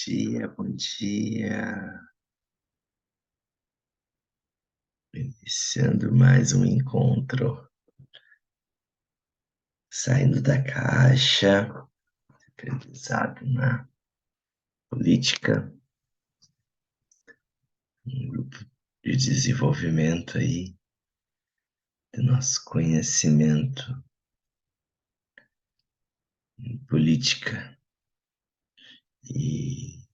dia, bom dia. Iniciando mais um encontro, saindo da caixa, aprendizado na política, um grupo de desenvolvimento aí do nosso conhecimento em política. E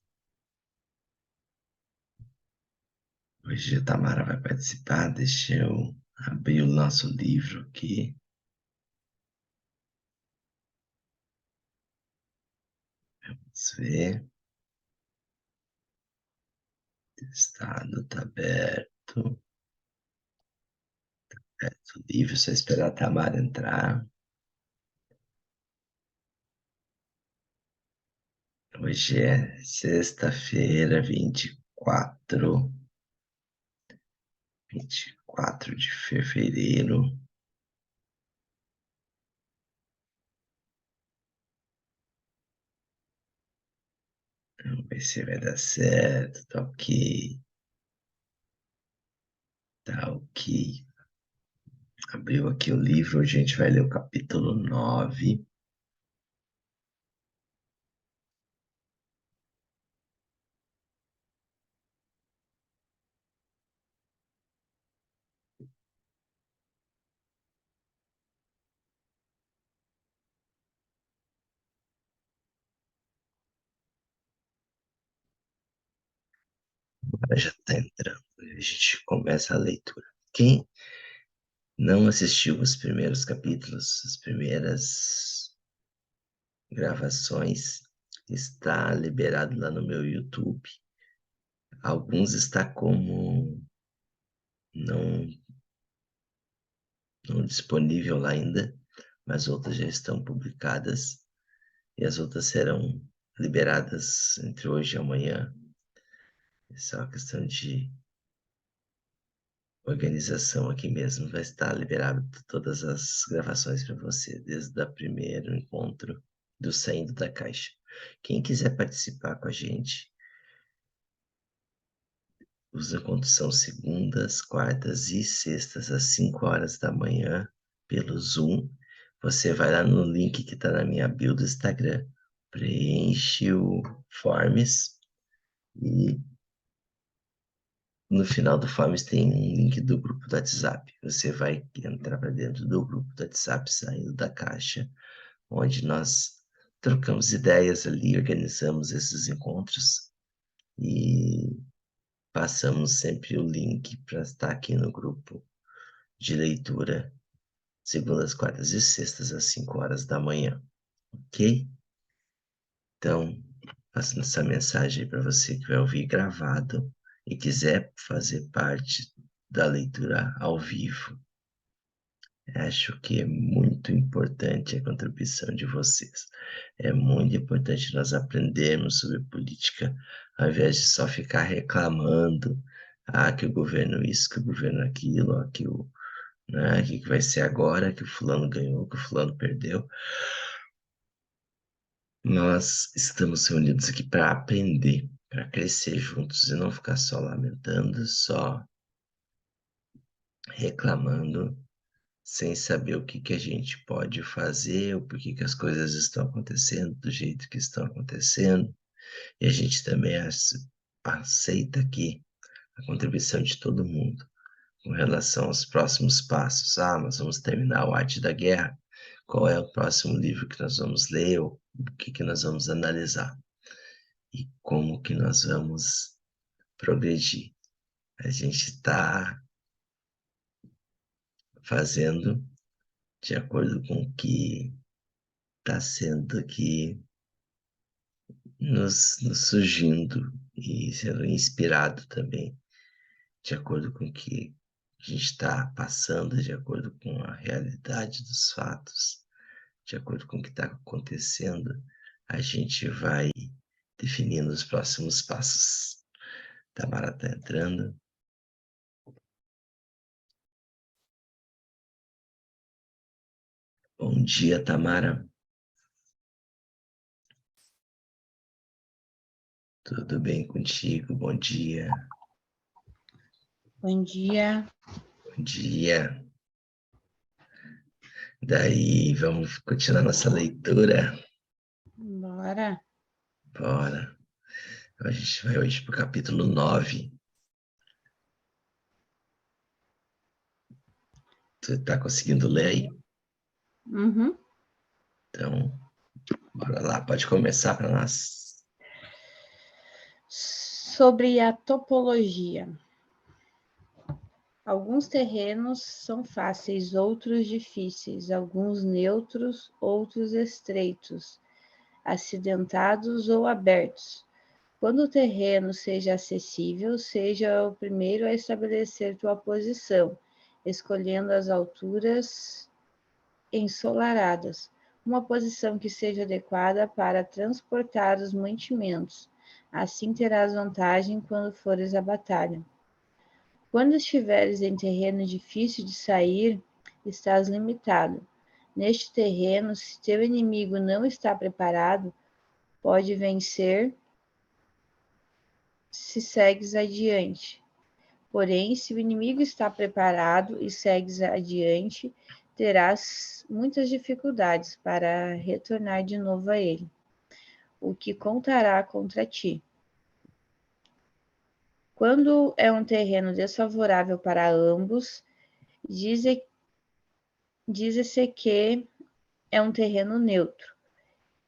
hoje a Tamara vai participar, deixa eu abrir o nosso livro aqui. Vamos ver. O estado está aberto. Aberto o livro, só esperar a Tamara entrar. Hoje é sexta-feira, 24 de fevereiro. Vamos ver se vai dar certo. Tá ok. Tá ok. Abriu aqui o livro, a gente vai ler o capítulo 9. Agora já tá entrando. A gente começa a leitura. Quem não assistiu os primeiros capítulos, as primeiras gravações, está liberado lá no meu YouTube. Alguns está como não disponível lá ainda, mas outras já estão publicadas e as outras serão liberadas entre hoje e amanhã. Isso é uma questão de organização aqui mesmo. Vai estar liberado todas as gravações para você, desde o primeiro encontro do Saindo da Caixa. Quem quiser participar com a gente, os encontros são segundas, quartas e sextas, às 5 horas da manhã, pelo Zoom. Você vai lá no link que está na minha bio do Instagram, preenche o Forms e no final do Forms tem um link do grupo do WhatsApp. Você vai entrar para dentro do grupo do WhatsApp, saindo da caixa, onde nós trocamos ideias ali, organizamos esses encontros e passamos sempre o link para estar aqui no grupo de leitura, segundas, quartas e sextas, às 5 horas da manhã, ok? Então, passo essa mensagem para você que vai ouvir gravado e quiser fazer parte da leitura ao vivo. Acho que é muito importante a contribuição de vocês. É muito importante nós aprendermos sobre política, ao invés de só ficar reclamando, que o governo isso, que o governo aquilo, que o né? O que vai ser agora que o fulano ganhou, que o fulano perdeu. Nós estamos reunidos aqui para aprender, para crescer juntos e não ficar só lamentando, só reclamando, sem saber o que a gente pode fazer, ou por que as coisas estão acontecendo do jeito que estão acontecendo. E a gente também aceita aqui a contribuição de todo mundo com relação aos próximos passos. Nós vamos terminar o Arte da Guerra. Qual é o próximo livro que nós vamos ler? Ou o que nós vamos analisar? E como que nós vamos progredir? A gente está fazendo de acordo com o que está sendo aqui nos surgindo e sendo inspirado também, de acordo com o que a gente está passando, de acordo com a realidade dos fatos, de acordo com o que está acontecendo, a gente vai definindo os próximos passos. Tamara está entrando. Bom dia, Tamara. Tudo bem contigo? Bom dia. Bom dia. Bom dia. Daí, vamos continuar nossa leitura? Bora. Bora. A gente vai hoje para o capítulo 9. Você está conseguindo ler aí? Uhum. Então, bora lá. Pode começar para nós. Sobre a topologia. Alguns terrenos são fáceis, outros difíceis, alguns neutros, outros estreitos, acidentados ou abertos. Quando o terreno seja acessível, seja o primeiro a estabelecer tua posição, escolhendo as alturas ensolaradas, uma posição que seja adequada para transportar os mantimentos. Assim terás vantagem quando fores à batalha. Quando estiveres em terreno difícil de sair, estás limitado. Neste terreno, se teu inimigo não está preparado, pode vencer se segues adiante. Porém, se o inimigo está preparado e segues adiante, terás muitas dificuldades para retornar de novo a ele, o que contará contra ti. Quando é um terreno desfavorável para ambos, diz-se que é um terreno neutro.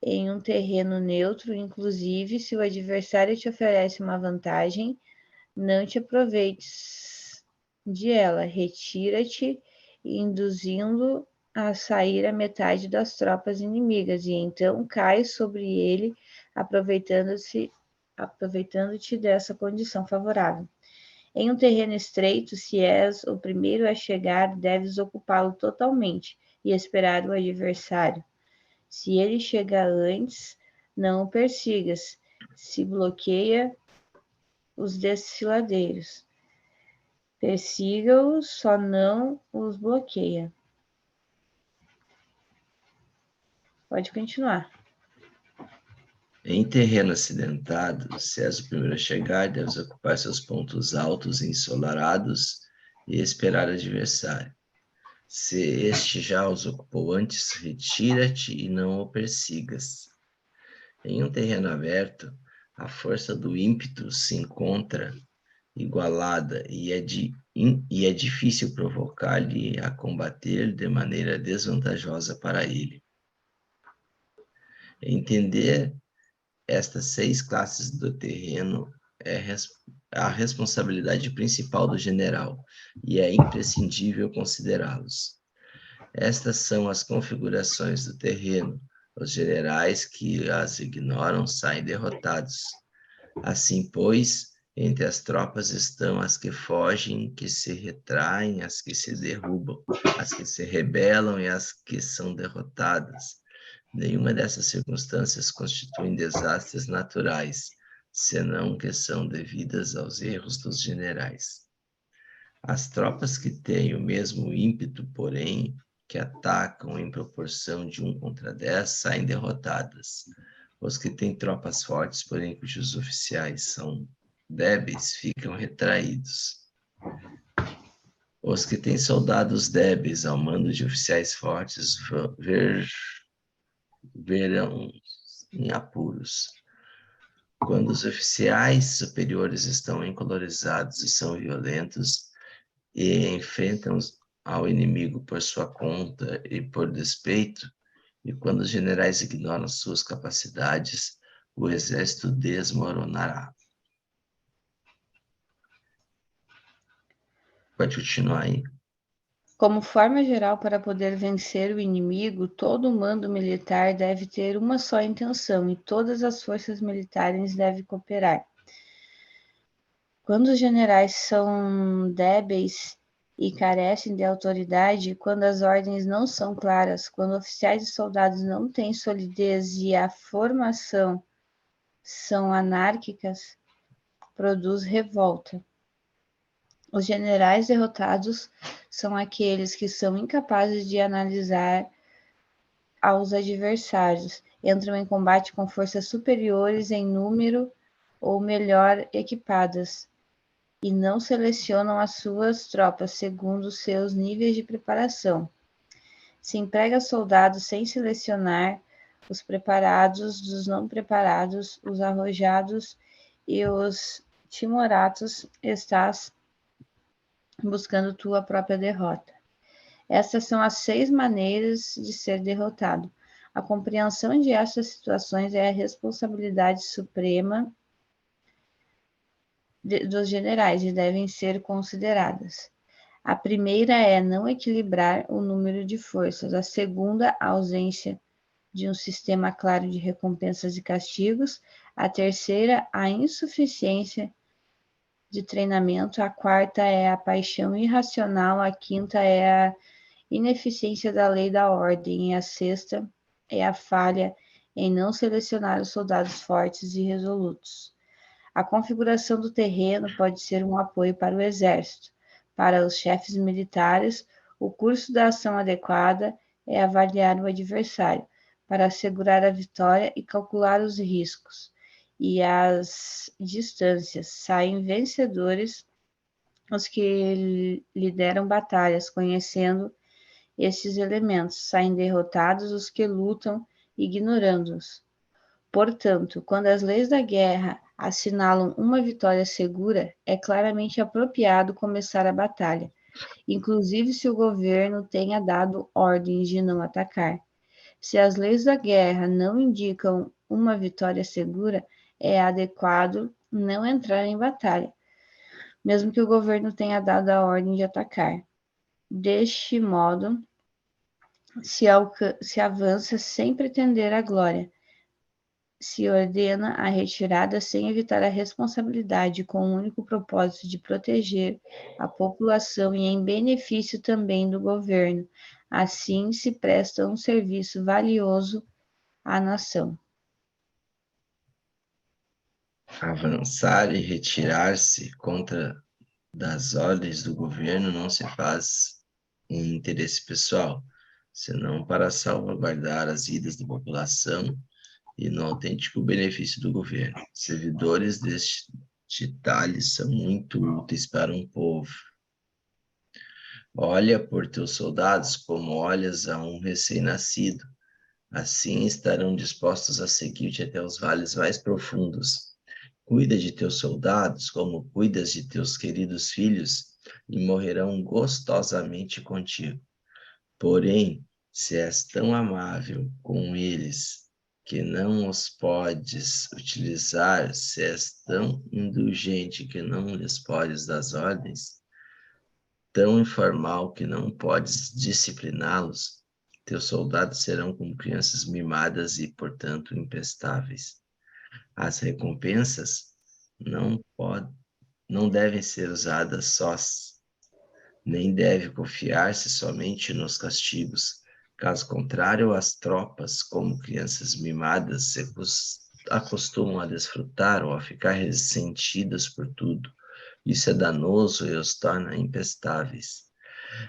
Em um terreno neutro, inclusive, se o adversário te oferece uma vantagem, não te aproveites de ela, retira-te, induzindo a sair a metade das tropas inimigas, e então cai sobre ele, aproveitando-te dessa condição favorável. Em um terreno estreito, se és o primeiro a chegar, deves ocupá-lo totalmente e esperar o adversário. Se ele chega antes, não o persigas. Se bloqueia os desfiladeiros. Persiga-os, só não os bloqueia. Pode continuar. Em terreno acidentado, se és o primeiro a chegar, deves ocupar seus pontos altos e ensolarados e esperar o adversário. Se este já os ocupou antes, retira-te e não o persigas. Em um terreno aberto, a força do ímpeto se encontra igualada e é difícil provocar-lhe a combater de maneira desvantajosa para ele. Entender estas 6 classes do terreno é a responsabilidade principal do general e é imprescindível considerá-los. Estas são as configurações do terreno. Os generais que as ignoram saem derrotados. Assim, pois, entre as tropas estão as que fogem, que se retraem, as que se derrubam, as que se rebelam e as que são derrotadas. Nenhuma dessas circunstâncias constituem desastres naturais, senão que são devidas aos erros dos generais. As tropas que têm o mesmo ímpeto, porém, que atacam em proporção de 1 contra 10, saem derrotadas. Os que têm tropas fortes, porém cujos oficiais são débeis, ficam retraídos. Os que têm soldados débeis ao mando de oficiais fortes verão em apuros. Quando os oficiais superiores estão encolorizados e são violentos e enfrentam ao inimigo por sua conta e por despeito, e quando os generais ignoram suas capacidades, o exército desmoronará. Pode continuar aí. Como forma geral para poder vencer o inimigo, todo mando militar deve ter uma só intenção e todas as forças militares devem cooperar. Quando os generais são débeis e carecem de autoridade, quando as ordens não são claras, quando oficiais e soldados não têm solidez e a formação são anárquicas, produz revolta. Os generais derrotados são aqueles que são incapazes de analisar aos adversários, entram em combate com forças superiores em número ou melhor equipadas, e não selecionam as suas tropas segundo seus níveis de preparação. Se emprega soldados sem selecionar os preparados dos não preparados, os arrojados e os timoratos, estás buscando tua própria derrota. Essas são as 6 maneiras de ser derrotado. A compreensão de essas situações é a responsabilidade suprema dos generais e devem ser consideradas. A primeira é não equilibrar o número de forças. A segunda, a ausência de um sistema claro de recompensas e castigos. A terceira, a insuficiência de treinamento. A quarta é a paixão irracional. A quinta é a ineficiência da lei da ordem. E a sexta é a falha em não selecionar os soldados fortes e resolutos. A configuração do terreno pode ser um apoio para o exército. Para os chefes militares, o curso da ação adequada é avaliar o adversário, para assegurar a vitória e calcular os riscos. E as distâncias saem vencedores os que lideram batalhas, conhecendo estes elementos, saem derrotados os que lutam, ignorando-os. Portanto, quando as leis da guerra assinalam uma vitória segura, é claramente apropriado começar a batalha, inclusive se o governo tenha dado ordens de não atacar. Se as leis da guerra não indicam uma vitória segura, é adequado não entrar em batalha, mesmo que o governo tenha dado a ordem de atacar. Deste modo, se avança sem pretender a glória, se ordena a retirada sem evitar a responsabilidade, com o único propósito de proteger a população e em benefício também do governo. Assim se presta um serviço valioso à nação. Avançar e retirar-se contra das ordens do governo não se faz em interesse pessoal, senão para salvaguardar as vidas da população e no autêntico benefício do governo. Servidores deste talhe são muito úteis para um povo. Olha por teus soldados como olhas a um recém-nascido. Assim estarão dispostos a seguir-te até os vales mais profundos. Cuida de teus soldados como cuidas de teus queridos filhos e morrerão gostosamente contigo. Porém, se és tão amável com eles que não os podes utilizar, se és tão indulgente que não lhes podes dar ordens, tão informal que não podes discipliná-los, teus soldados serão como crianças mimadas e, portanto, imprestáveis. As recompensas não devem ser usadas sós, nem deve confiar-se somente nos castigos. Caso contrário, as tropas, como crianças mimadas, se acostumam a desfrutar ou a ficar ressentidas por tudo. Isso é danoso e os torna imprestáveis.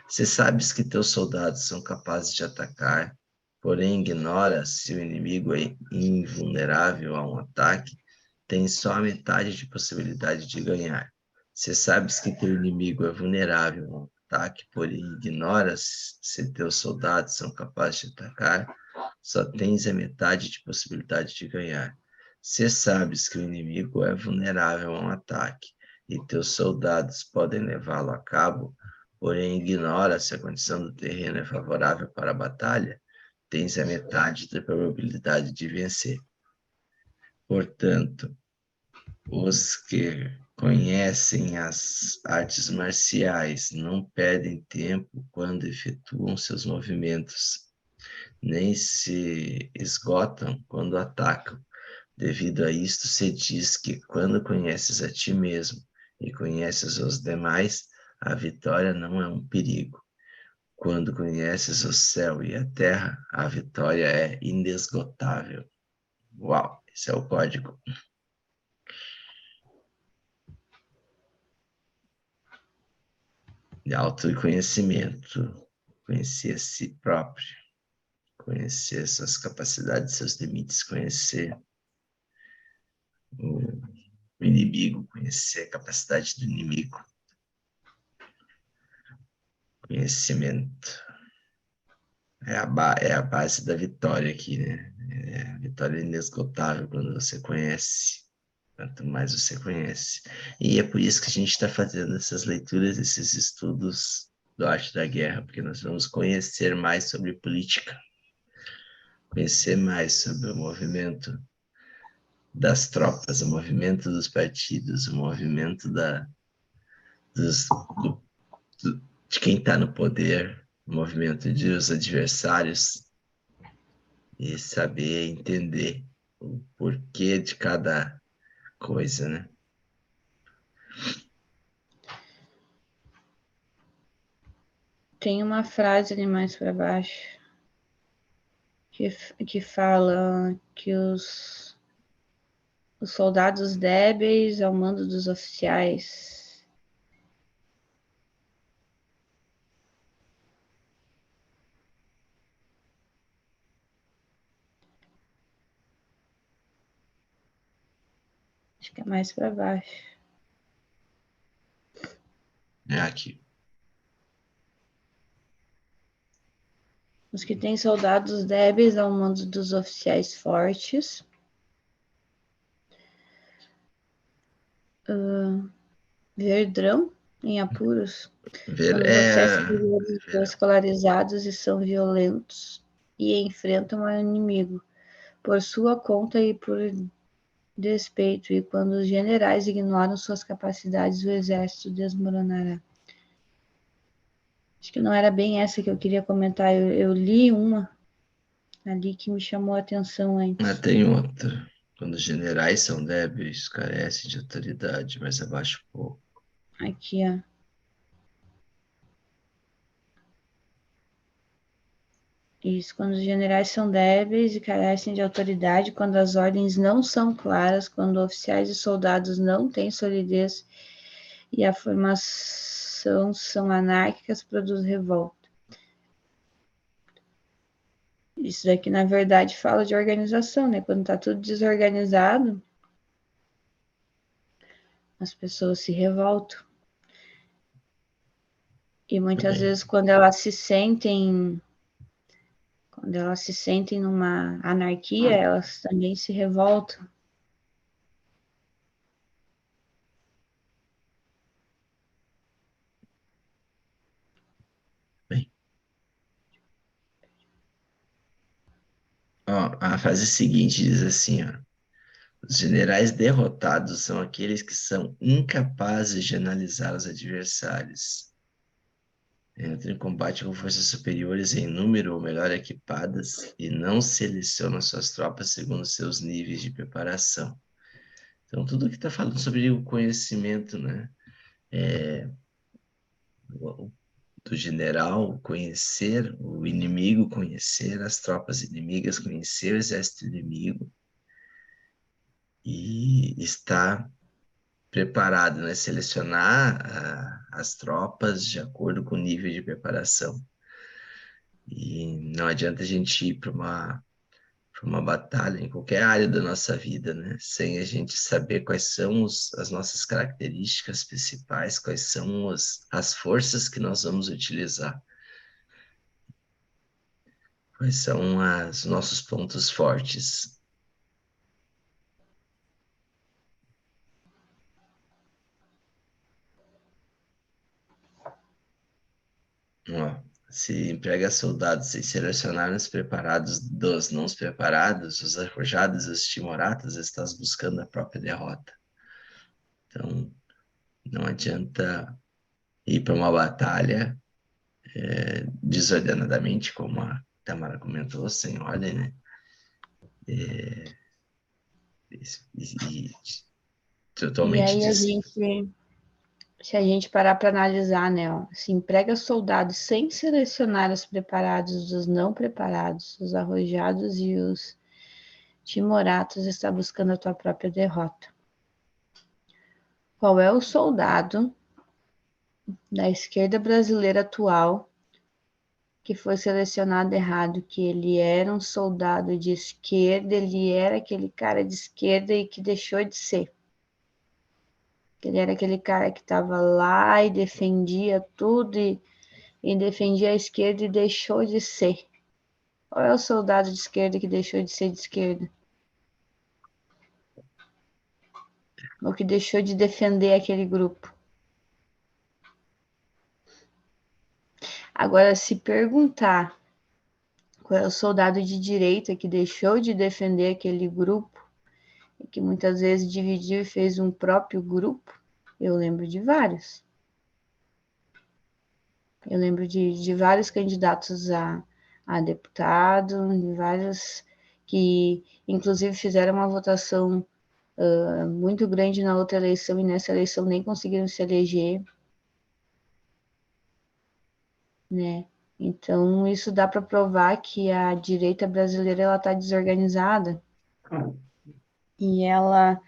Se sabes que teus soldados são capazes de atacar, porém ignora se o inimigo é invulnerável a um ataque, tens só a metade de possibilidade de ganhar. Se sabes que teu inimigo é vulnerável a um ataque, porém ignoras se teus soldados são capazes de atacar, só tens a metade de possibilidade de ganhar. Se sabes que o inimigo é vulnerável a um ataque e teus soldados podem levá-lo a cabo, porém ignora se a condição do terreno é favorável para a batalha, tens a metade da probabilidade de vencer. Portanto, os que conhecem as artes marciais não perdem tempo quando efetuam seus movimentos, nem se esgotam quando atacam. Devido a isto, se diz que quando conheces a ti mesmo e conheces os demais, a vitória não é um perigo. Quando conheces o céu e a terra, a vitória é inesgotável. Uau, esse é o código. De autoconhecimento, conhecer a si próprio, conhecer suas capacidades, seus limites, conhecer o inimigo, conhecer a capacidade do inimigo. Conhecimento. É a base da vitória aqui, né? A vitória inesgotável quando você conhece. Quanto mais você conhece. E é por isso que a gente está fazendo essas leituras, esses estudos do Arte da Guerra, porque nós vamos conhecer mais sobre política, conhecer mais sobre o movimento das tropas, o movimento dos partidos, o movimento dos, do, de quem está no poder, o movimento dos adversários, e saber entender o porquê de cada coisa, né? Tem uma frase ali mais para baixo que fala que os soldados débeis ao mando dos oficiais. Acho que é mais para baixo. É aqui. Os que têm soldados débeis ao mando dos oficiais fortes. Verdrão em apuros, quando os oficiais superiores estão escolarizados e são violentos e enfrentam o inimigo por sua conta e por despeito, e quando os generais ignoram suas capacidades, o exército desmoronará. Acho que não era bem essa que eu queria comentar. Eu li uma ali que me chamou a atenção antes. Tem outra. Quando os generais são débeis, carecem de autoridade, mas abaixo um pouco. Aqui, ó. Isso, quando os generais são débeis e carecem de autoridade, quando as ordens não são claras, quando oficiais e soldados não têm solidez e a formação são anárquicas, produz revolta. Isso daqui, na verdade, fala de organização, né? Quando está tudo desorganizado, as pessoas se revoltam. E muitas vezes, quando elas se sentem numa anarquia, elas também se revoltam. Bem. Ó, a frase seguinte diz assim, ó. Os generais derrotados são aqueles que são incapazes de analisar os adversários. Entram em combate com forças superiores em número ou melhor equipadas e não selecionam suas tropas segundo seus níveis de preparação. Então, tudo que está falando sobre o conhecimento, né? Do general conhecer o inimigo, conhecer as tropas inimigas, conhecer o exército inimigo e estar preparado, né? Selecionar as tropas de acordo com o nível de preparação. E não adianta a gente ir para uma batalha em qualquer área da nossa vida, né? Sem a gente saber quais são as nossas características principais, quais são as forças que nós vamos utilizar, quais são os nossos pontos fortes. Ó, se emprega soldados sem selecionar os preparados dos não preparados, os arrojados, os timoratos, estás buscando a própria derrota. Então, não adianta ir para uma batalha desordenadamente, como a Tamara comentou, sem ordem, né? E E totalmente aí se a gente parar para analisar, né, ó, se emprega soldados sem selecionar os preparados dos não preparados, os arrojados e os timoratos, está buscando a tua própria derrota. Qual é o soldado da esquerda brasileira atual que foi selecionado errado, que ele era um soldado de esquerda, ele era aquele cara de esquerda e que deixou de ser? Ele era aquele cara que estava lá e defendia tudo e defendia a esquerda e deixou de ser. Qual é o soldado de esquerda que deixou de ser de esquerda? Ou que deixou de defender aquele grupo? Agora, se perguntar qual é o soldado de direita que deixou de defender aquele grupo, e que muitas vezes dividiu e fez um próprio grupo, eu lembro de vários. Eu lembro de vários candidatos a deputado, de vários que, inclusive, fizeram uma votação muito grande na outra eleição e nessa eleição nem conseguiram se eleger, né? Então, isso dá para provar que a direita brasileira ela está desorganizada e ela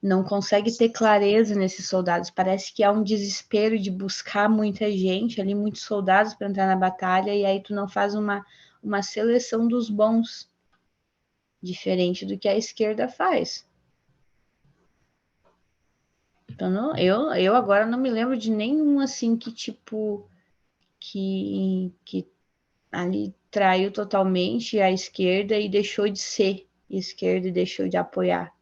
não consegue ter clareza nesses soldados. Parece que há um desespero de buscar muita gente ali, muitos soldados para entrar na batalha, e aí tu não faz uma seleção dos bons, diferente do que a esquerda faz. Então, não, eu agora não me lembro de nenhum assim que, tipo, que ali traiu totalmente a esquerda e deixou de ser esquerda e deixou de apoiar.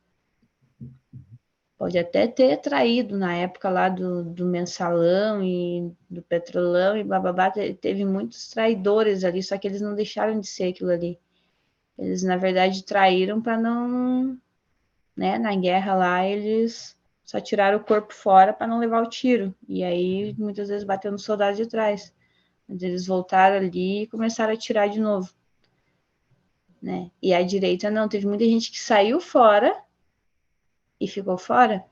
Pode até ter traído na época lá do mensalão e do petrolão e bababá, teve muitos traidores ali, só que eles não deixaram de ser aquilo ali. Eles, na verdade, traíram para não, né, na guerra lá, eles só tiraram o corpo fora para não levar o tiro. E aí, muitas vezes, bateu no soldado de trás. Mas eles voltaram ali e começaram a tirar de novo, né? E a direita não, teve muita gente que saiu fora e ficou fora.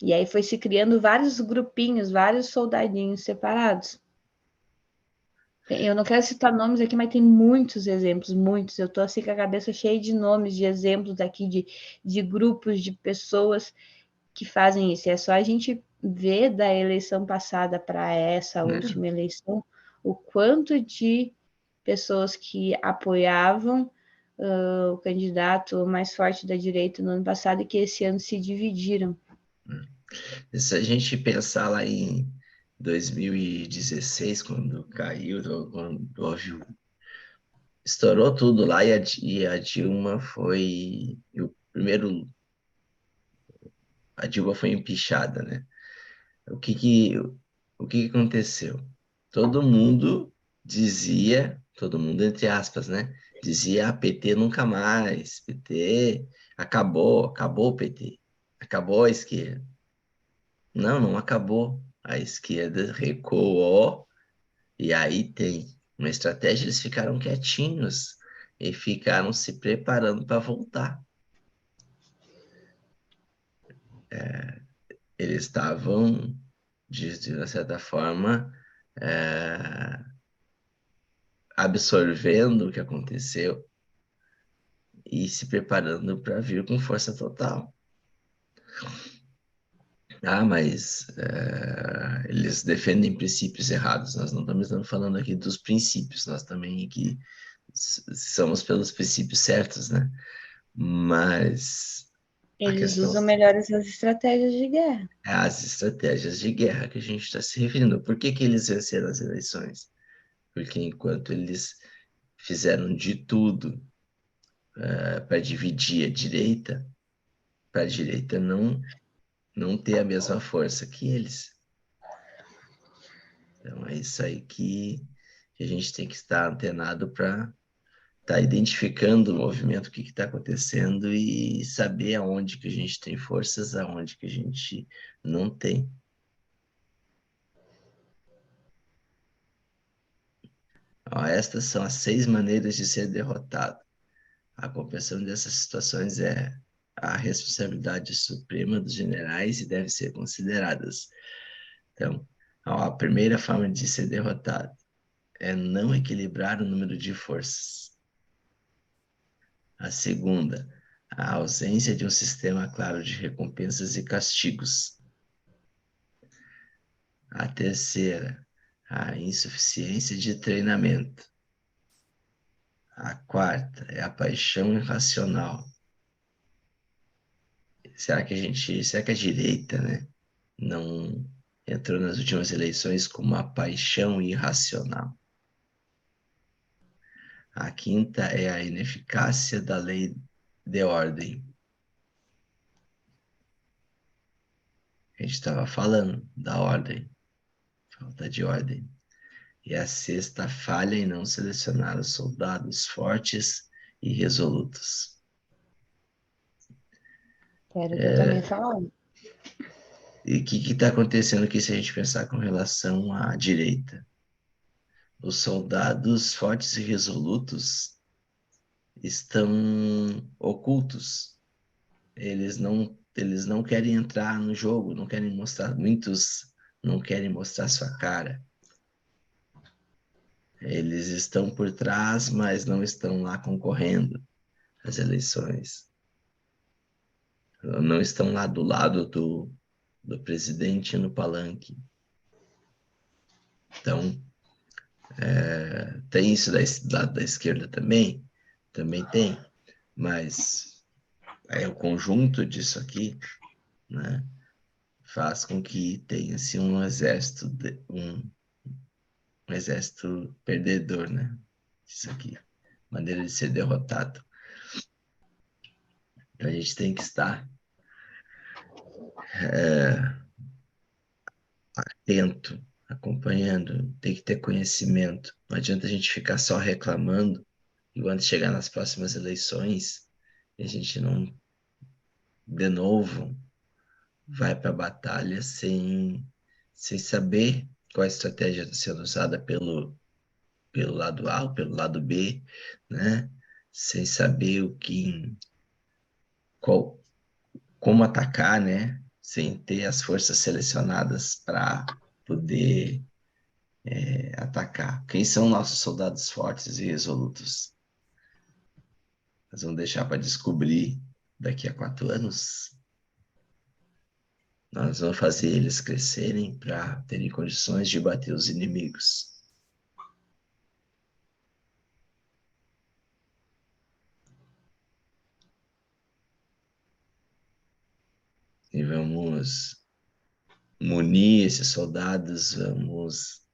E aí foi se criando vários grupinhos, vários soldadinhos separados. Eu não quero citar nomes aqui, mas tem muitos exemplos, muitos. Eu estou assim com a cabeça cheia de nomes, de exemplos aqui, de grupos, de pessoas que fazem isso. E é só a gente ver da eleição passada para essa né? última eleição o quanto de pessoas que apoiavam o candidato mais forte da direita no ano passado e que esse ano se dividiram. Se a gente pensar lá em 2016, quando caiu, quando houve, estourou tudo lá e a Dilma foi o primeiro, a Dilma foi empichada, né? O que que, o que que aconteceu? Todo mundo dizia, todo mundo entre aspas, né? Dizia, PT nunca mais, PT acabou o PT, acabou a esquerda. Não, não acabou. A esquerda recuou e aí tem uma estratégia, eles ficaram quietinhos e ficaram se preparando para voltar. Eles estavam, de uma certa forma, é, absorvendo o que aconteceu e se preparando para vir com força total. Ah, mas eles defendem princípios errados. Nós não estamos falando aqui dos princípios, nós também aqui somos pelos princípios certos, né? Mas a Eles questão usam melhores as estratégias de guerra. é as estratégias de guerra que a gente está se referindo. Por que que eles venceram as eleições? Porque enquanto eles fizeram de tudo para dividir a direita, para a direita não ter a mesma força que eles. Então é isso aí que a gente tem que estar antenado para estar identificando o movimento, o que está acontecendo e saber aonde que a gente tem forças, aonde que a gente não tem. Ó, estas são as 6 maneiras de ser derrotado. A compreensão dessas situações é a responsabilidade suprema dos generais e deve ser consideradas. Então, ó, a primeira forma de ser derrotado é não equilibrar o número de forças. A segunda, a ausência de um sistema claro de recompensas e castigos. A terceira, a insuficiência de treinamento. A quarta é a paixão irracional. será que a direita, né, não entrou nas últimas eleições com uma paixão irracional? A quinta é a ineficácia da lei de ordem. A gente estava falando da ordem, falta de ordem. E a sexta, falha em não selecionar os soldados fortes e resolutos. Quero que eu também falo. E o que está acontecendo aqui se a gente pensar com relação à direita? Os soldados fortes e resolutos estão ocultos. Eles não querem entrar no jogo, não querem mostrar, muitos não querem mostrar sua cara. Eles estão por trás, mas não estão lá concorrendo às eleições. Não estão lá do lado do presidente no palanque. Então, tem isso do lado da esquerda também? Também tem, mas o conjunto disso aqui, né, faz com que tenha-se um exército, um exército perdedor, né? Isso aqui, maneira de ser derrotado. Então a gente tem que estar atento, acompanhando, tem que ter conhecimento. Não adianta a gente ficar só reclamando e quando chegar nas próximas eleições, a gente não, de novo, vai para a batalha sem saber qual a estratégia está sendo usada pelo lado A ou pelo lado B, né? Sem saber qual, como atacar, né? Sem ter as forças selecionadas para poder atacar. Quem são nossos soldados fortes e resolutos? Nós vamos deixar para descobrir daqui a 4 anos. Nós vamos fazer eles crescerem para terem condições de bater os inimigos. E vamos munir esses soldados, vamos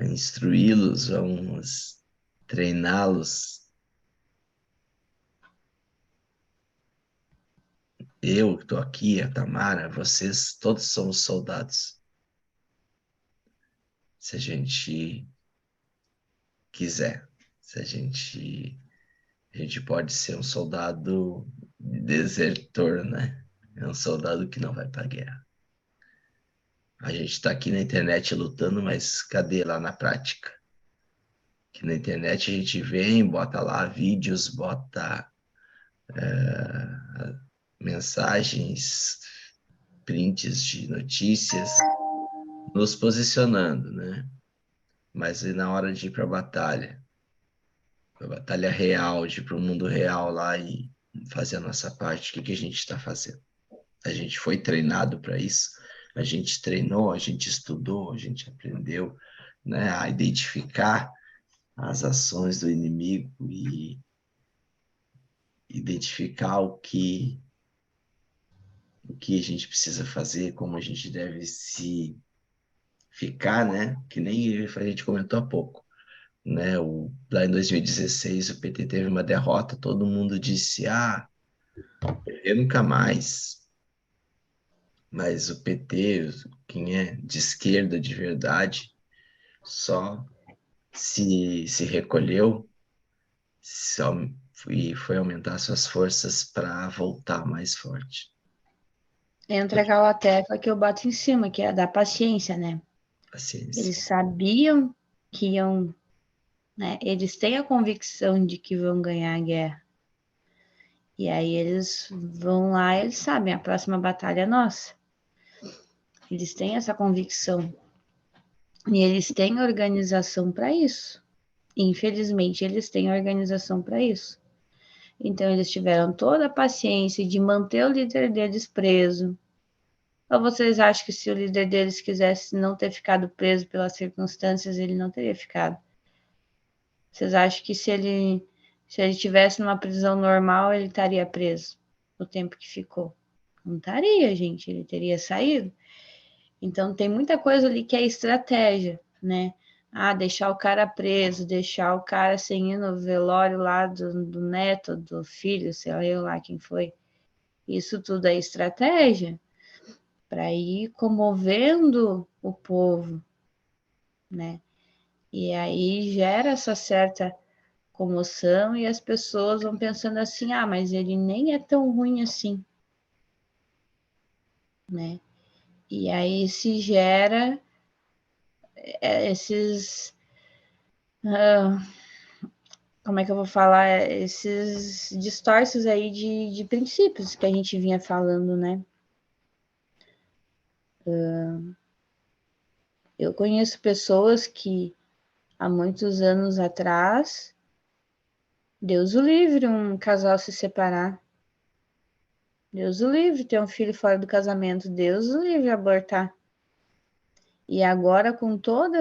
instruí-los, vamos treiná-los. Eu que estou aqui, a Tamara, vocês todos somos soldados. Se a gente quiser, se a gente pode ser um soldado desertor, né? É um soldado que não vai para a guerra. A gente está aqui na internet lutando, mas cadê lá na prática? Que na internet a gente vem, bota lá vídeos, bota mensagens, prints de notícias, nos posicionando, né? Mas e na hora de ir para a batalha real, de ir para o mundo real lá e fazer a nossa parte, o que que a gente está fazendo? A gente foi treinado para isso, a gente treinou, a gente estudou, a gente aprendeu, né, a identificar as ações do inimigo e identificar o que a gente precisa fazer, como a gente deve se ficar, né? Que nem a gente comentou há pouco, né? Lá em 2016 o PT teve uma derrota, todo mundo disse, eu nunca mais. Mas o PT, quem é de esquerda de verdade, só se recolheu só, e foi aumentar suas forças para voltar mais forte. Entra aquela tecla que eu bato em cima, que é a da paciência, né? Paciência. Eles sabiam que iam, né? Eles têm a convicção de que vão ganhar a guerra. E aí eles vão lá, eles sabem, a próxima batalha é nossa. Eles têm essa convicção. E eles têm organização para isso. Infelizmente, eles têm organização para isso. Então, eles tiveram toda a paciência de manter o líder deles preso. Ou vocês acham que se o líder deles quisesse não ter ficado preso pelas circunstâncias, ele não teria ficado? Vocês acham que se ele tivesse numa prisão normal, ele estaria preso o tempo que ficou? Não estaria, gente, ele teria saído. Então, tem muita coisa ali que é estratégia, né? Ah, deixar o cara preso, deixar o cara sem ir no velório lá do neto, do filho, sei lá, eu lá quem foi. Isso tudo é estratégia para ir comovendo o povo, né? E aí gera essa certa comoção e as pessoas vão pensando assim, ah, mas ele nem é tão ruim assim, né? E aí se gera esses, como é que eu vou falar, esses distorces aí de princípios que a gente vinha falando, né? Eu conheço pessoas que há muitos anos atrás, Deus o livre um casal se separar. Deus o livre ter um filho fora do casamento. Deus o livre abortar. E agora, com toda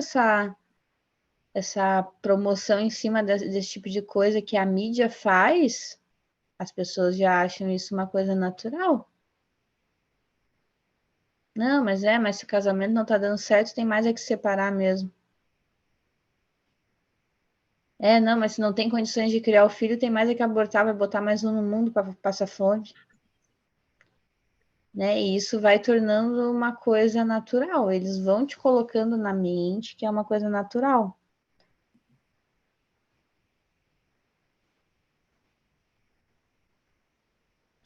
essa promoção em cima desse tipo de coisa que a mídia faz, as pessoas já acham isso uma coisa natural. Não, mas se o casamento não tá dando certo, tem mais é que separar mesmo. Não, mas se não tem condições de criar o filho, tem mais é que abortar, vai botar mais um no mundo para passar fome. Né? E isso vai tornando uma coisa natural. Eles vão te colocando na mente que é uma coisa natural.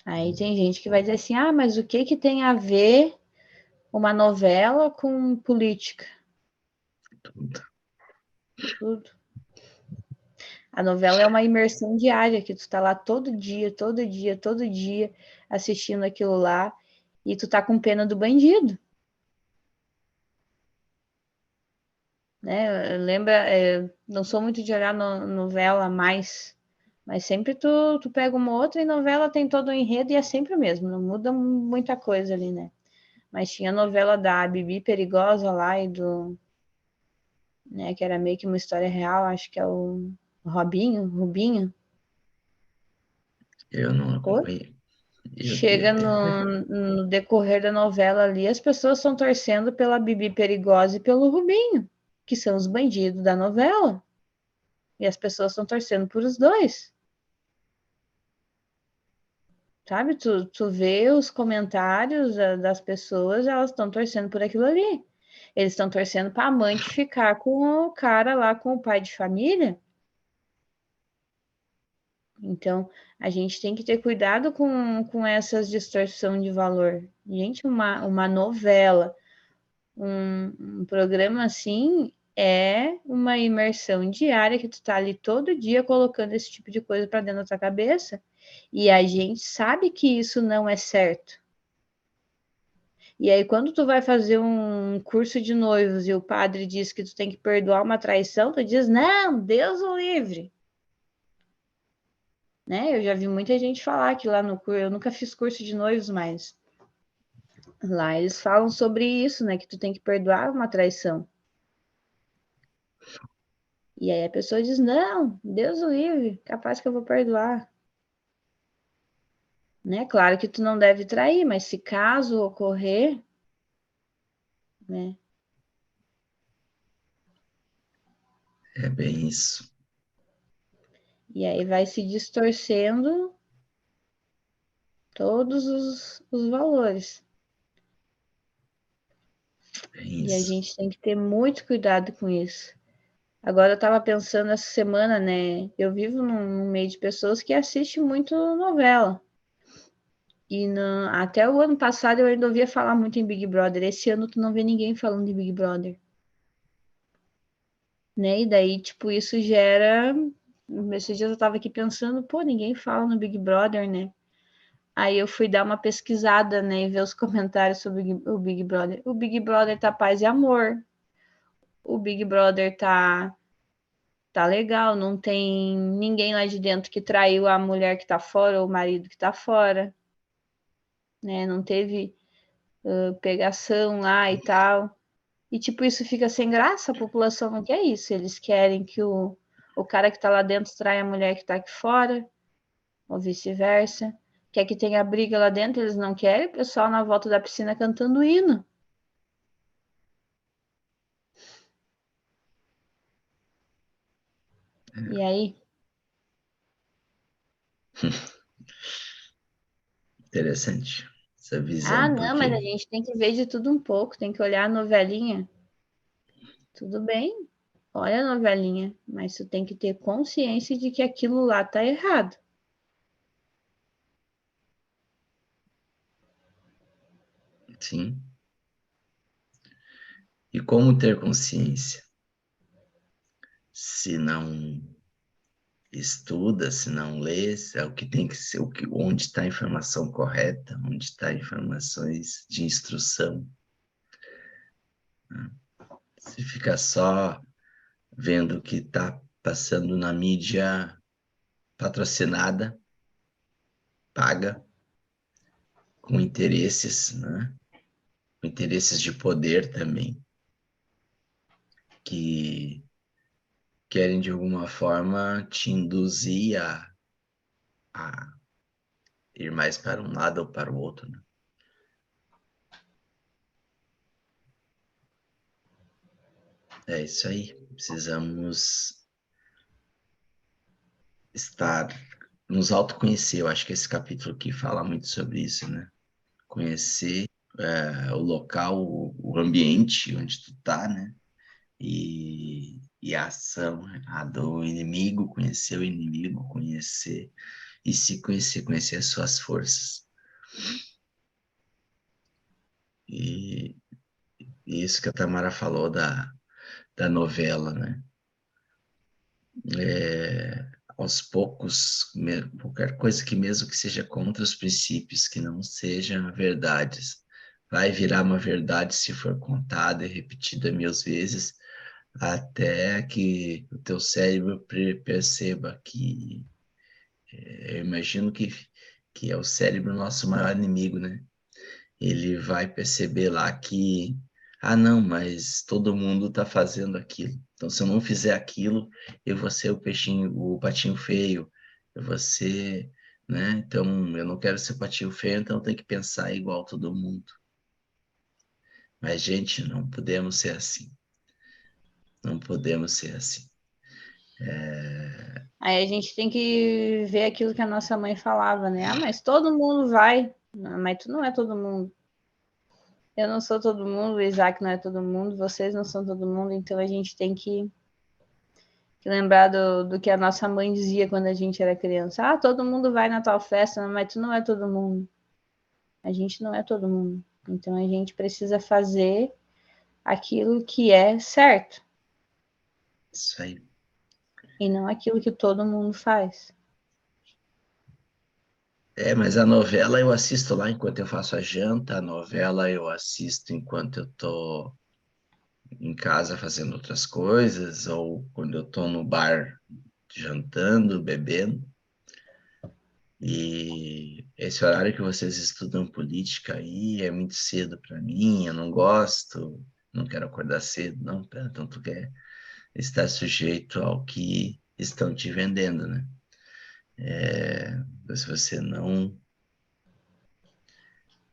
Aí tem gente que vai dizer assim: ah, mas o que que tem a ver uma novela com política? Tudo. A novela é uma imersão diária, que tu tá lá todo dia, todo dia, todo dia, assistindo aquilo lá, e tu tá com pena do bandido. Né? Lembra, não sou muito de olhar novela mais, mas sempre tu pega uma outra e novela tem todo o enredo e é sempre o mesmo, não muda muita coisa ali, né? Mas tinha a novela da Bibi Perigosa lá e né, que era meio que uma história real, acho que é o Rubinho. Eu não Oi? acompanhei. Chega no decorrer da novela ali, as pessoas estão torcendo pela Bibi Perigosa e pelo Rubinho, que são os bandidos da novela. E as pessoas estão torcendo por os dois. Sabe? Tu vê os comentários das pessoas, elas estão torcendo por aquilo ali. Eles estão torcendo para a amante ficar com o cara lá, com o pai de família. Então, a gente tem que ter cuidado com essas distorção de valor. Gente, uma novela, um programa assim, é uma imersão diária que tu tá ali todo dia colocando esse tipo de coisa para dentro da tua cabeça. E a gente sabe que isso não é certo. E aí, quando tu vai fazer um curso de noivos e o padre diz que tu tem que perdoar uma traição, tu diz, não, Deus o livre. Né? Eu já vi muita gente falar que lá no curso, eu nunca fiz curso de noivos, mas lá eles falam sobre isso, né? Que tu tem que perdoar uma traição. E aí a pessoa diz, não, Deus o livre, capaz que eu vou perdoar. Né? Claro que tu não deve trair, mas se caso ocorrer, né? É bem isso. E aí vai se distorcendo todos os valores. Bem E a isso. gente tem que ter muito cuidado com isso. Agora eu estava pensando essa semana, né? Eu vivo num meio de pessoas que assistem muito novela. E até o ano passado eu ainda ouvia falar muito em Big Brother. Esse ano tu não vê ninguém falando de Big Brother. Né? E daí, tipo, isso gera. Esses dias eu tava aqui pensando, pô, ninguém fala no Big Brother, né? Aí eu fui dar uma pesquisada, né, e ver os comentários sobre o Big Brother. O Big Brother tá paz e amor. O Big Brother tá legal, não tem ninguém lá de dentro que traiu a mulher que tá fora ou o marido que tá fora, né? Não teve pegação lá e tal. E tipo, isso fica sem graça, a população não quer isso. Eles querem que o cara que tá lá dentro traia a mulher que tá aqui fora, ou vice-versa. Quer que tenha briga lá dentro? Eles não querem, o pessoal na volta da piscina cantando hino. E aí? Interessante essa Ah, visão, não, mas a porque gente tem que ver de tudo um pouco, tem que olhar a novelinha. Tudo bem, olha a novelinha, mas tu tem que ter consciência de que aquilo lá tá errado. sim. E como ter consciência? Se não estuda, se não lê, é o que tem que ser, onde está a informação correta, onde está informações de instrução. Né? Se fica só vendo o que está passando na mídia patrocinada, paga, com interesses, né? Com interesses de poder também, que querem de alguma forma te induzir a ir mais para um lado ou para o outro, né? É isso aí. Precisamos estar, nos autoconhecer. Eu acho que esse capítulo aqui fala muito sobre isso, né? Conhecer o local, o ambiente onde tu tá, né? E a ação a do inimigo, conhecer o inimigo, conhecer e se conhecer, conhecer as suas forças. E isso que a Tamara falou da novela, né? Aos poucos, qualquer coisa que mesmo que seja contra os princípios, que não sejam verdades, vai virar uma verdade se for contada e repetida mil vezes, até que o teu cérebro perceba que, eu imagino que é o cérebro nosso maior inimigo, né? Ele vai perceber lá que, ah, não, mas todo mundo está fazendo aquilo. Então, se eu não fizer aquilo, eu vou ser o peixinho, o patinho feio, eu vou ser, né? Então, eu não quero ser patinho feio, então eu tenho que pensar igual todo mundo. Mas, gente, não podemos ser assim. Não podemos ser assim. Aí a gente tem que ver aquilo que a nossa mãe falava, né? Ah, mas todo mundo vai. Não, mas tu não é todo mundo. Eu não sou todo mundo, o Isaac não é todo mundo, vocês não são todo mundo, então a gente tem que lembrar do que a nossa mãe dizia quando a gente era criança. Ah, todo mundo vai na tal festa, mas tu não é todo mundo. A gente não é todo mundo. Então a gente precisa fazer aquilo que é certo Isso aí. e não aquilo que todo mundo faz. É, mas a novela eu assisto lá enquanto eu faço a janta, a novela eu assisto enquanto eu tô em casa fazendo outras coisas, ou quando eu tô no bar jantando, bebendo. E esse horário que vocês estudam política aí é muito cedo para mim, eu não gosto, não quero acordar cedo, não, então tu quer estar sujeito ao que estão te vendendo, né? Se você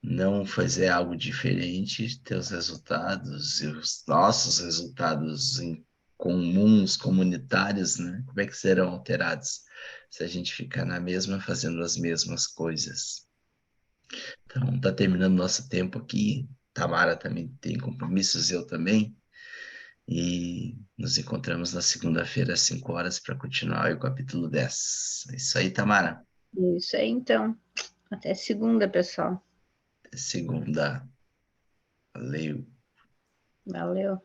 não fazer algo diferente, teus resultados e os nossos resultados em comuns, comunitários, né? Como é que serão alterados se a gente ficar na mesma fazendo as mesmas coisas? Então, tá terminando nosso tempo aqui. Tamara também tem compromissos, eu também. E nos encontramos na segunda-feira às 5 horas para continuar o capítulo 10. É isso aí, Tamara. Isso aí, então. Até segunda, pessoal. Segunda. Valeu. Valeu.